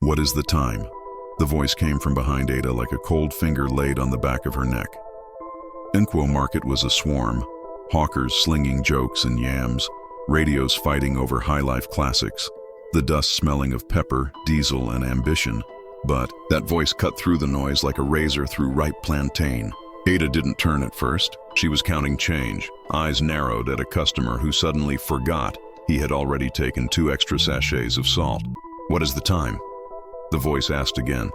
What is the time? The voice came from behind Ada like a cold finger laid on the back of her neck. Nkwo market was a swarm, hawkers slinging jokes and yams, radios fighting over high-life classics, the dust smelling of pepper, diesel, and ambition. But that voice cut through the noise like a razor through ripe plantain. Ada didn't turn at first. She was counting change, eyes narrowed at a customer who suddenly forgot he had already taken 2 extra sachets of salt. What is the time? The voice asked again,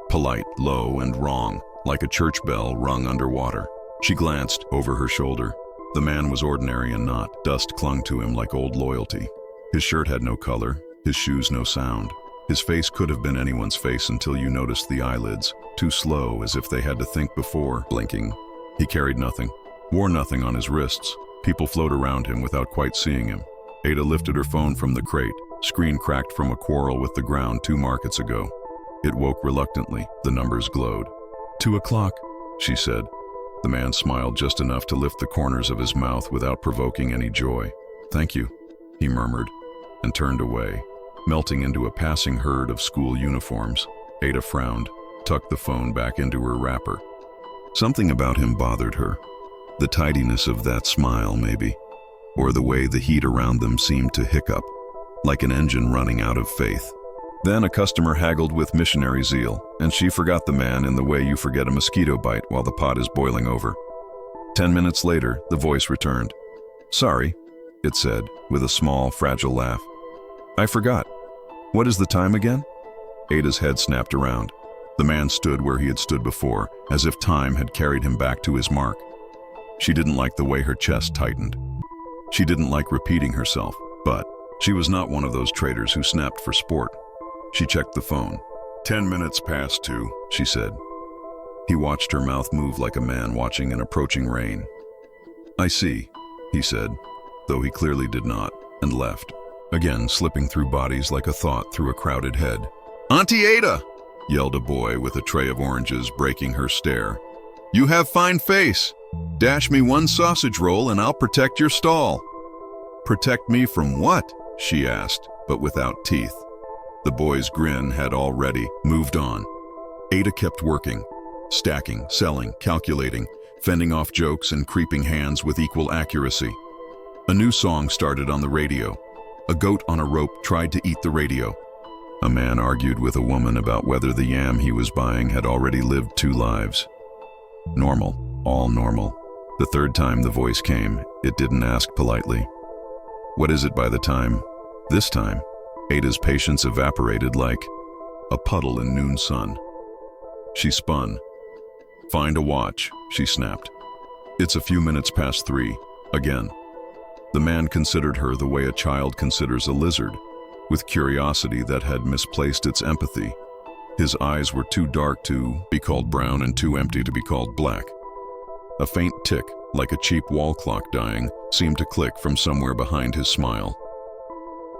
polite, low, and wrong, like a church bell rung underwater. She glanced over her shoulder. The man was ordinary and not. Dust clung to him like old loyalty. His shirt had no color, his shoes no sound. His face could have been anyone's face until you noticed the eyelids, too slow as if they had to think before blinking. He carried nothing, wore nothing on his wrists. People flowed around him without quite seeing him. Ada lifted her phone from the crate, screen cracked from a quarrel with the ground 2 markets ago. It woke reluctantly, the numbers glowed. 2 o'clock, she said. The man smiled just enough to lift the corners of his mouth without provoking any joy. Thank you, he murmured, and turned away, melting into a passing herd of school uniforms. Ada frowned, tucked the phone back into her wrapper. Something about him bothered her. The tidiness of that smile, maybe, or the way the heat around them seemed to hiccup, like an engine running out of faith. Then a customer haggled with missionary zeal, and she forgot the man in the way you forget a mosquito bite while the pot is boiling over. 10 minutes later, the voice returned. Sorry, it said, with a small, fragile laugh. I forgot. What is the time again? Ada's head snapped around. The man stood where he had stood before, as if time had carried him back to his mark. She didn't like the way her chest tightened. She didn't like repeating herself, but she was not one of those traders who snapped for sport. She checked the phone. 10 minutes past 2, she said. He watched her mouth move like a man watching an approaching rain. I see, he said, though he clearly did not, and left, again slipping through bodies like a thought through a crowded head. Auntie Ada, yelled a boy with a tray of oranges, breaking her stare. You have fine face. Dash me 1 sausage roll and I'll protect your stall. Protect me from what? She asked, but without teeth. The boy's grin had already moved on. Ada kept working, stacking, selling, calculating, fending off jokes and creeping hands with equal accuracy. A new song started on the radio. A goat on a rope tried to eat the radio. A man argued with a woman about whether the yam he was buying had already lived 2 lives. Normal, all normal. The 3rd time the voice came, it didn't ask politely. What is it by the time? This time, Ada's patience evaporated like a puddle in noon sun. She spun. Find a watch, she snapped. It's a few minutes past 3, again. The man considered her the way a child considers a lizard, with curiosity that had misplaced its empathy. His eyes were too dark to be called brown and too empty to be called black. A faint tick, like a cheap wall clock dying, seemed to click from somewhere behind his smile.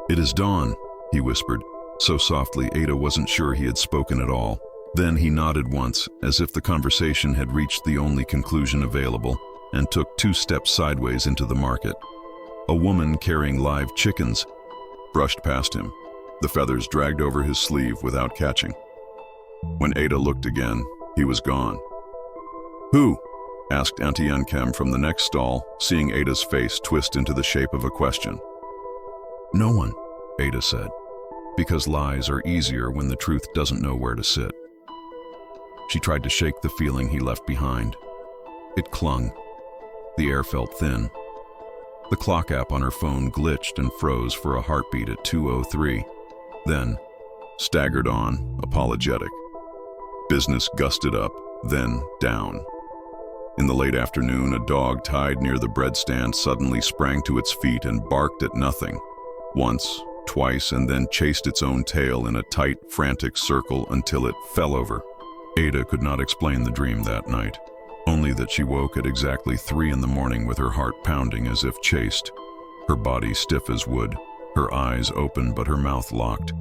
It is dawn, he whispered, so softly Ada wasn't sure he had spoken at all. Then he nodded once, as if the conversation had reached the only conclusion available, and took 2 steps sideways into the market. A woman carrying live chickens brushed past him, the feathers dragged over his sleeve without catching. When Ada looked again, he was gone. Who? Asked Auntie Nkem from the next stall, seeing Ada's face twist into the shape of a question. No one, Ada said, because lies are easier when the truth doesn't know where to sit. She tried to shake the feeling he left behind. It clung. The air felt thin. The clock app on her phone glitched and froze for a heartbeat at 2:03, then staggered on, apologetic. Business gusted up, then down. In the late afternoon, a dog tied near the bread stand suddenly sprang to its feet and barked at nothing. Once, twice, and then chased its own tail in a tight, frantic circle until it fell over. Ada could not explain the dream that night, only that she woke at exactly 3 in the morning with her heart pounding as if chased, her body stiff as wood, her eyes open but her mouth locked,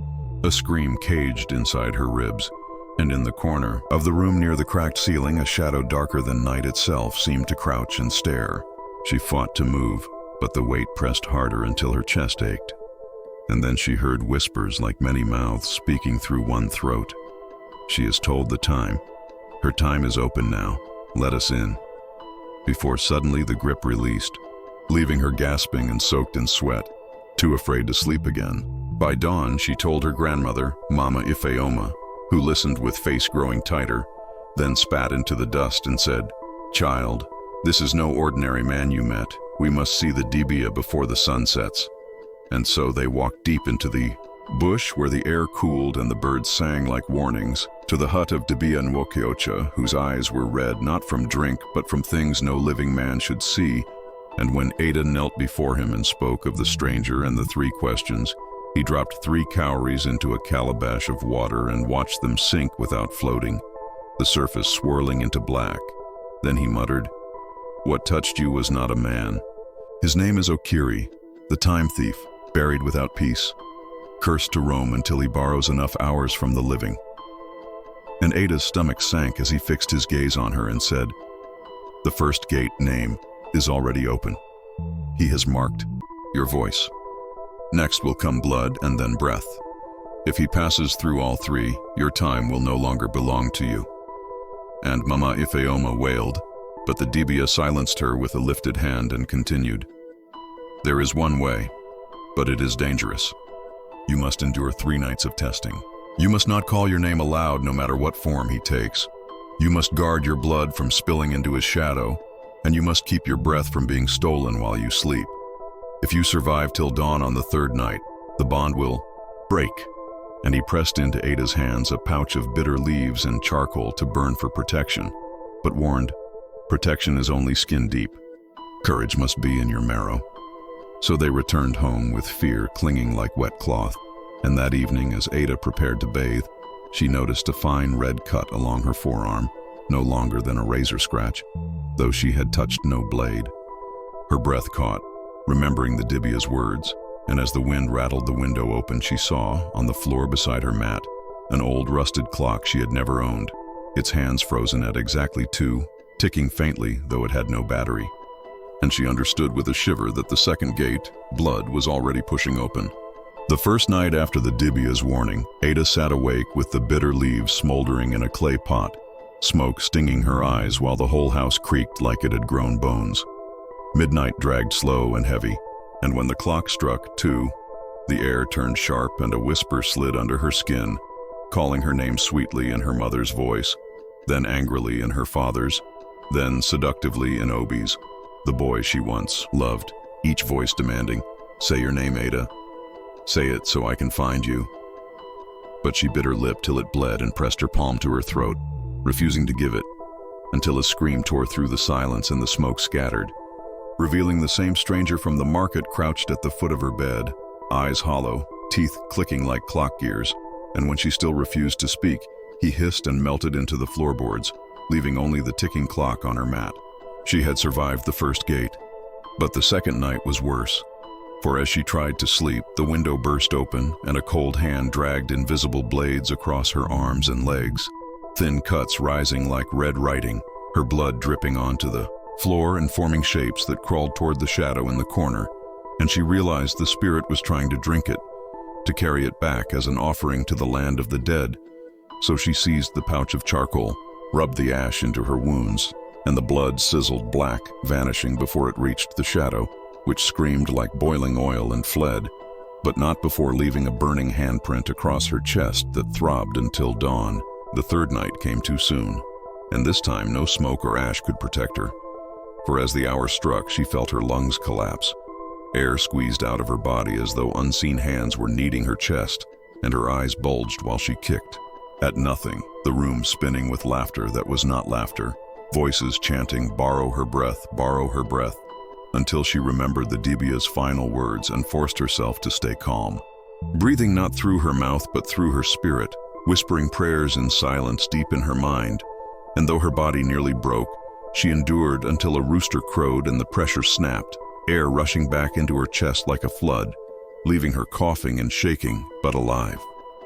a scream caged inside her ribs, and in the corner of the room near the cracked ceiling, a shadow darker than night itself seemed to crouch and stare. She fought to move, but the weight pressed harder until her chest ached. And then she heard whispers like many mouths speaking through one throat. She is told the time. Her time is open now. Let us in. Before suddenly the grip released, leaving her gasping and soaked in sweat, too afraid to sleep again. By dawn, she told her grandmother, Mama Ifeoma, who listened with face growing tighter, then spat into the dust and said, "Child, this is no ordinary man you met. We must see the Dibia before the sun sets." And so they walked deep into the bush where the air cooled and the birds sang like warnings, to the hut of Dibia Nkwo, whose eyes were red not from drink but from things no living man should see. And when Ada knelt before him and spoke of the stranger and the 3 questions, he dropped 3 cowries into a calabash of water and watched them sink without floating, the surface swirling into black. Then he muttered, "What touched you was not a man. His name is Okiri, the time thief, buried without peace, cursed to roam until he borrows enough hours from the living." And Ada's stomach sank as he fixed his gaze on her and said, "The first gate name is already open. He has marked your voice. Next will come blood and then breath. If he passes through all 3, your time will no longer belong to you." And Mama Ifeoma wailed, but the Dibia silenced her with a lifted hand and continued, "There is one way, but it is dangerous. You must endure 3 nights of testing. You must not call your name aloud no matter what form he takes. You must guard your blood from spilling into his shadow, and you must keep your breath from being stolen while you sleep. If you survive till dawn on the 3rd night, the bond will break." And he pressed into Ada's hands a pouch of bitter leaves and charcoal to burn for protection, but warned, protection is only skin deep. Courage must be in your marrow. So they returned home with fear clinging like wet cloth, and that evening as Ada prepared to bathe, she noticed a fine red cut along her forearm, no longer than a razor scratch, though she had touched no blade. Her breath caught, remembering the Dibia's words, and as the wind rattled the window open, she saw, on the floor beside her mat, an old rusted clock she had never owned, its hands frozen at exactly 2, ticking faintly, though it had no battery. And she understood with a shiver that the second gate, blood, was already pushing open. The first night after the Dibia's warning, Ada sat awake with the bitter leaves smoldering in a clay pot, smoke stinging her eyes while the whole house creaked like it had grown bones. Midnight dragged slow and heavy, and when the clock struck 2, the air turned sharp and a whisper slid under her skin, calling her name sweetly in her mother's voice, then angrily in her father's, then seductively in Obi's, the boy she once loved, each voice demanding, "Say your name, Ada. Say it so I can find you." But she bit her lip till it bled and pressed her palm to her throat, refusing to give it, until a scream tore through the silence and the smoke scattered, revealing the same stranger from the market crouched at the foot of her bed, eyes hollow, teeth clicking like clock gears, and when she still refused to speak, he hissed and melted into the floorboards, leaving only the ticking clock on her mat. She had survived the first gate, but the second night was worse, for as she tried to sleep, the window burst open and a cold hand dragged invisible blades across her arms and legs, thin cuts rising like red writing, her blood dripping onto the floor and forming shapes that crawled toward the shadow in the corner, and she realized the spirit was trying to drink it, to carry it back as an offering to the land of the dead. So she seized the pouch of charcoal, rubbed the ash into her wounds, and the blood sizzled black, vanishing before it reached the shadow, which screamed like boiling oil and fled, but not before leaving a burning handprint across her chest that throbbed until dawn. The 3rd night came too soon, and this time no smoke or ash could protect her. For as the hour struck, she felt her lungs collapse. Air squeezed out of her body as though unseen hands were kneading her chest, and her eyes bulged while she kicked. At nothing, the room spinning with laughter that was not laughter, voices chanting, borrow her breath, until she remembered the Dibia's final words and forced herself to stay calm. Breathing not through her mouth but through her spirit, whispering prayers in silence deep in her mind, and though her body nearly broke, she endured until a rooster crowed and the pressure snapped, air rushing back into her chest like a flood, leaving her coughing and shaking, but alive.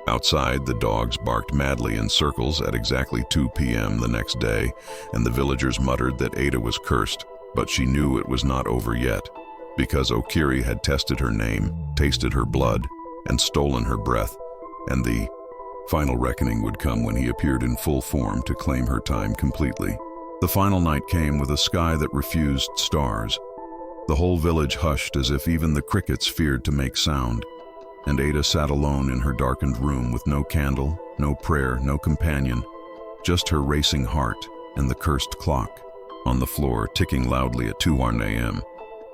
Outside, the dogs barked madly in circles at exactly 2 p.m. the next day, and the villagers muttered that Ada was cursed, but she knew it was not over yet, because Okiri had tested her name, tasted her blood, and stolen her breath, and the final reckoning would come when he appeared in full form to claim her time completely. The final night came with a sky that refused stars. The whole village hushed as if even the crickets feared to make sound, and Ada sat alone in her darkened room with no candle, no prayer, no companion, just her racing heart and the cursed clock on the floor ticking loudly at 2 a.m.,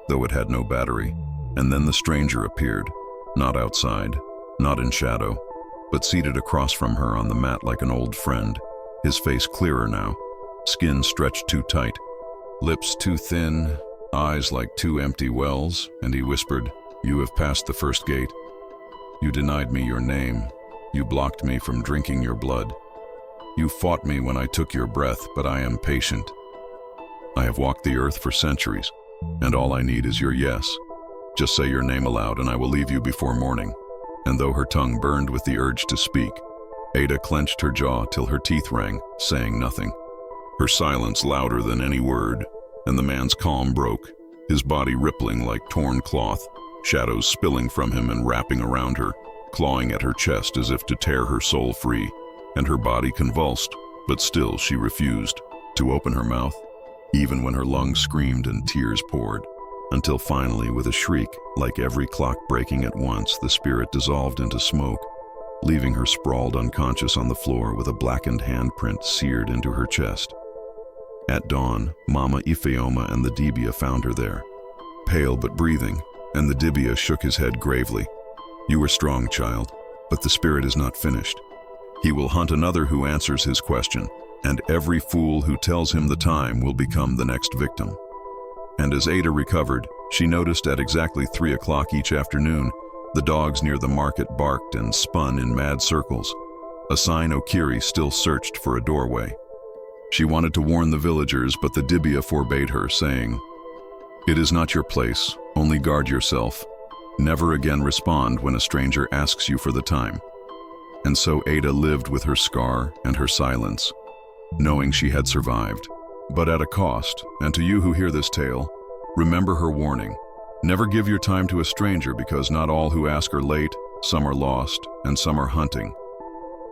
though it had no battery. And then the stranger appeared, not outside, not in shadow, but seated across from her on the mat like an old friend, his face clearer now, skin stretched too tight, lips too thin, eyes like two empty wells, and he whispered, "You have passed the first gate. You denied me your name. You blocked me from drinking your blood. You fought me when I took your breath, but I am patient. I have walked the earth for centuries, and all I need is your yes. Just say your name aloud and I will leave you before morning." And though her tongue burned with the urge to speak, Ada clenched her jaw till her teeth rang, saying nothing. Her silence louder than any word, and the man's calm broke, his body rippling like torn cloth, shadows spilling from him and wrapping around her, clawing at her chest as if to tear her soul free, and her body convulsed, but still she refused to open her mouth, even when her lungs screamed and tears poured, until finally, with a shriek, like every clock breaking at once, the spirit dissolved into smoke, leaving her sprawled unconscious on the floor with a blackened handprint seared into her chest. At dawn, Mama Ifeoma and the Dibia found her there, pale but breathing, and the Dibia shook his head gravely. "You are strong, child, but the spirit is not finished. He will hunt another who answers his question, and every fool who tells him the time will become the next victim." And as Ada recovered, she noticed at exactly 3 o'clock each afternoon, the dogs near the market barked and spun in mad circles, a sign Okiri still searched for a doorway. She wanted to warn the villagers, but the Dibia forbade her, saying, "It is not your place, only guard yourself. Never again respond when a stranger asks you for the time." And so Ada lived with her scar and her silence, knowing she had survived, but at a cost. And to you who hear this tale, remember her warning. Never give your time to a stranger, because not all who ask are late, some are lost, and some are hunting.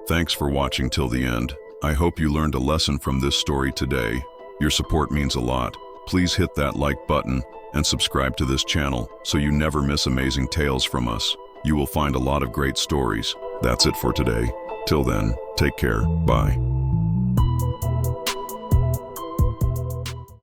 Thanks for watching till the end. I hope you learned a lesson from this story today. Your support means a lot. Please hit that like button and subscribe to this channel so you never miss amazing tales from us. You will find a lot of great stories. That's it for today. Till then, take care. Bye.